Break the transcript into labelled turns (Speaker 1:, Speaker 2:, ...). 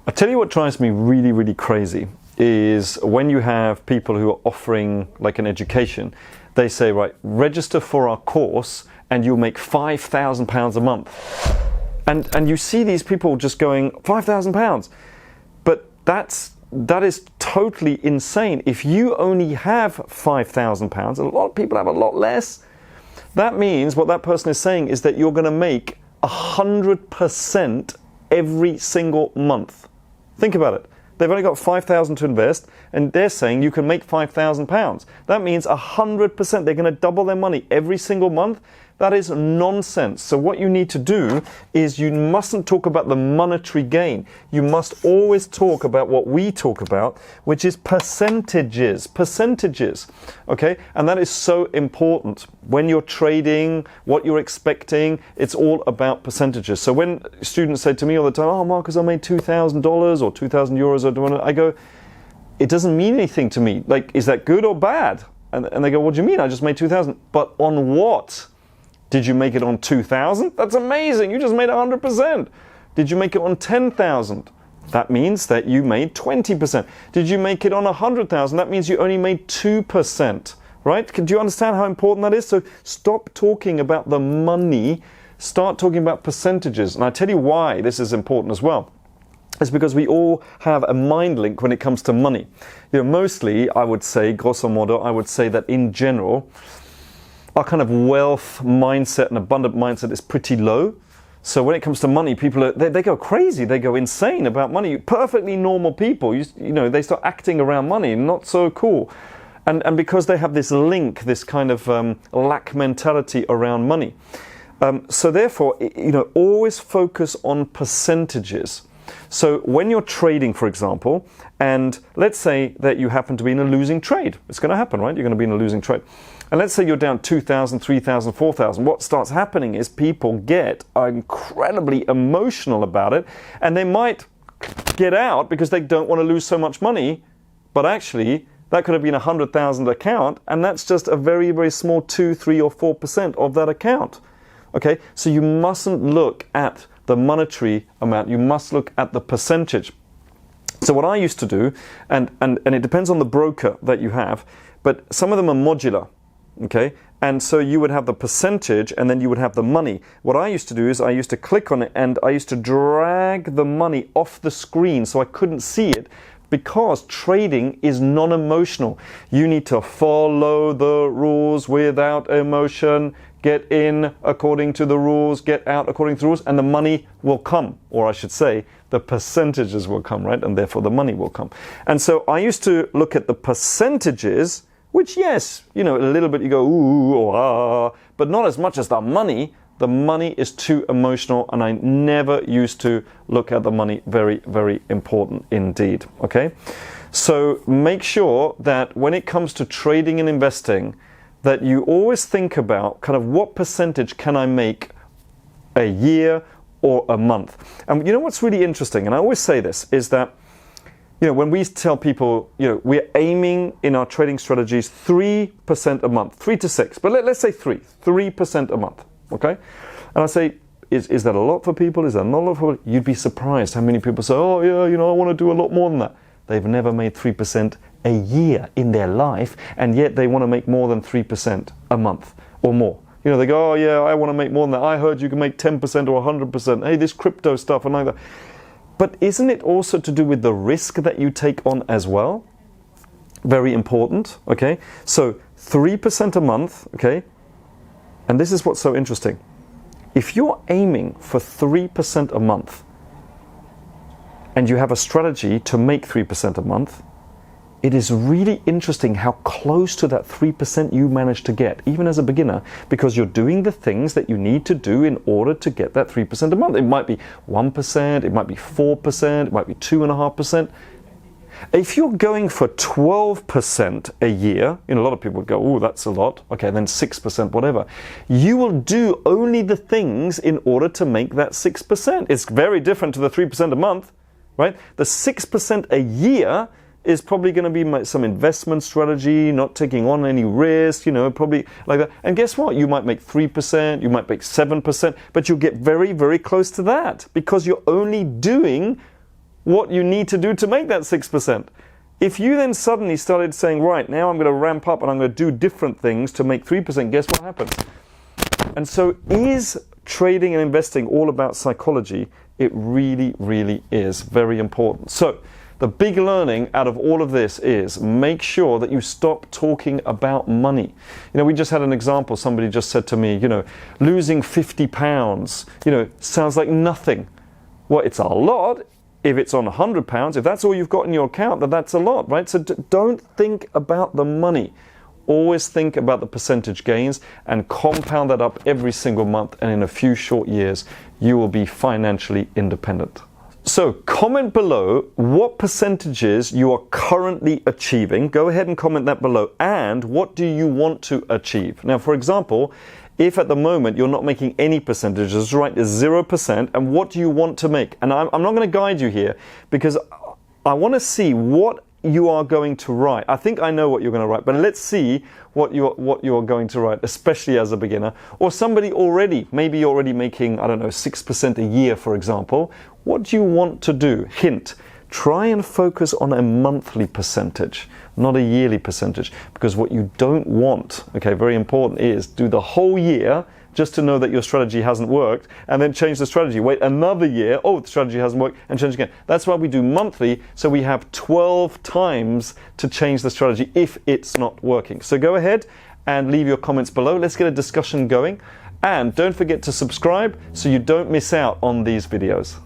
Speaker 1: I tell you what drives me really, really crazy is when you have people who are offering like an education. They say, right, register for our course and you'll make £5,000 a month. And you see these people just going, £5,000. But that is totally insane. If you only have £5,000, a lot of people have a lot less. That means what that person is saying is that you're going to make 100% every single month. Think about it. They've only got £5,000 to invest, and they're saying you can make £5,000. That means 100%. They're going to double their money every single month. That is nonsense. So what you need to do is you mustn't talk about the monetary gain. You must always talk about what we talk about, which is percentages. Percentages. Okay? And that is so important. When you're trading, what you're expecting, it's all about percentages. So when students say to me all the time, oh, Marcus, I made $2,000 or 2,000 euros, or I go, it doesn't mean anything to me. Like, is that good or bad? And they go, what do you mean? I just made 2,000. But on what? Did you make it on 2,000? That's amazing. You just made 100%. Did you make it on 10,000? That means that you made 20%. Did you make it on 100,000? That means you only made 2%. Right? Do you understand how important that is? So stop talking about the money. Start talking about percentages. And I tell you why this is important as well. It's because we all have a mind link when it comes to money. You know, mostly, I would say, grosso modo, I would say that in general, our kind of wealth mindset and abundant mindset is pretty low. So when it comes to money, people they go crazy, they go insane about money. Perfectly normal people, you know, they start acting around money, not so cool. And because they have this link, this kind of lack mentality around money. So therefore, you know, always focus on percentages. So when you're trading, for example, and let's say that you happen to be in a losing trade. It's going to happen, right? You're going to be in a losing trade. And let's say you're down 2,000, 3,000, 4,000. What starts happening is people get incredibly emotional about it, and they might get out because they don't want to lose so much money. But actually, that could have been a 100,000 account, and that's just a very, very small 2, 3, or 4% of that account. Okay, so you mustn't look at the monetary amount. You must look at the percentage. So what I used to do, and it depends on the broker that you have, but some of them are modular. Okay, and so you would have the percentage and then you would have the money. What I used to do is I used to click on it and I used to drag the money off the screen so I couldn't see it, because trading is non-emotional. You need to follow the rules without emotion, get in according to the rules, get out according to the rules, and the money will come. Or I should say, the percentages will come, right? And therefore the money will come. And so I used to look at the percentages, which, yes, you know, a little bit you go, ooh, or ah, but not as much as the money. The money is too emotional, and I never used to look at the money. Very, very important indeed, okay? So make sure that when it comes to trading and investing, that you always think about kind of what percentage can I make a year or a month. And you know what's really interesting, and I always say this, is that you know, when we tell people, you know, we're aiming in our trading strategies 3% a month, 3 to 6, but let's say 3% a month, okay? And I say, is that a lot for people? Is that not a lot for people? You'd be surprised how many people say, oh yeah, you know, I want to do a lot more than that. They've never made 3% a year in their life, and yet they want to make more than 3% a month or more. You know, they go, oh yeah, I want to make more than that. I heard you can make 10% or 100%. Hey, this crypto stuff and like that. But isn't it also to do with the risk that you take on as well? Very important, okay? So 3% a month, okay? And this is what's so interesting. If you're aiming for 3% a month and you have a strategy to make 3% a month, it is really interesting how close to that 3% you manage to get, even as a beginner, because you're doing the things that you need to do in order to get that 3% a month. It might be 1%, it might be 4%, it might be 2.5%. If you're going for 12% a year, you know, a lot of people would go, oh, that's a lot. Okay, then 6%, whatever. You will do only the things in order to make that 6%. It's very different to the 3% a month, right? The 6% a year is probably going to be some investment strategy, not taking on any risk, you know, probably like that. And guess what? You might make 3%, you might make 7%, but you'll get very, very close to that because you're only doing what you need to do to make that 6%. If you then suddenly started saying, right, now I'm going to ramp up and I'm going to do different things to make 3%, guess what happens? And so is trading and investing all about psychology? It really, really is very important. So the big learning out of all of this is make sure that you stop talking about money. We just had an example. Somebody just said to me, losing 50 pounds, sounds like nothing. Well, it's a lot. If it's on 100 pounds, if that's all you've got in your account, then that's a lot, right? So don't think about the money. Always think about the percentage gains and compound that up every single month. And in a few short years, you will be financially independent. So comment below what percentages you are currently achieving. Go ahead and comment that below. And what do you want to achieve? Now, for example, if at the moment you're not making any percentages, right, there's 0%, and what do you want to make? And I'm not going to guide you here because I want to see what you are going to write. I think I know what you're going to write, but let's see what you're going to write, especially as a beginner or somebody maybe already making, 6% a year, for example. What do you want to do? Hint. Try and focus on a monthly percentage, not a yearly percentage, because what you don't want, okay, very important, is do the whole year just to know that your strategy hasn't worked and then change the strategy. Wait another year, the strategy hasn't worked, and change again. That's why we do monthly, so we have 12 times to change the strategy if it's not working. So go ahead and leave your comments below. Let's get a discussion going. And don't forget to subscribe so you don't miss out on these videos.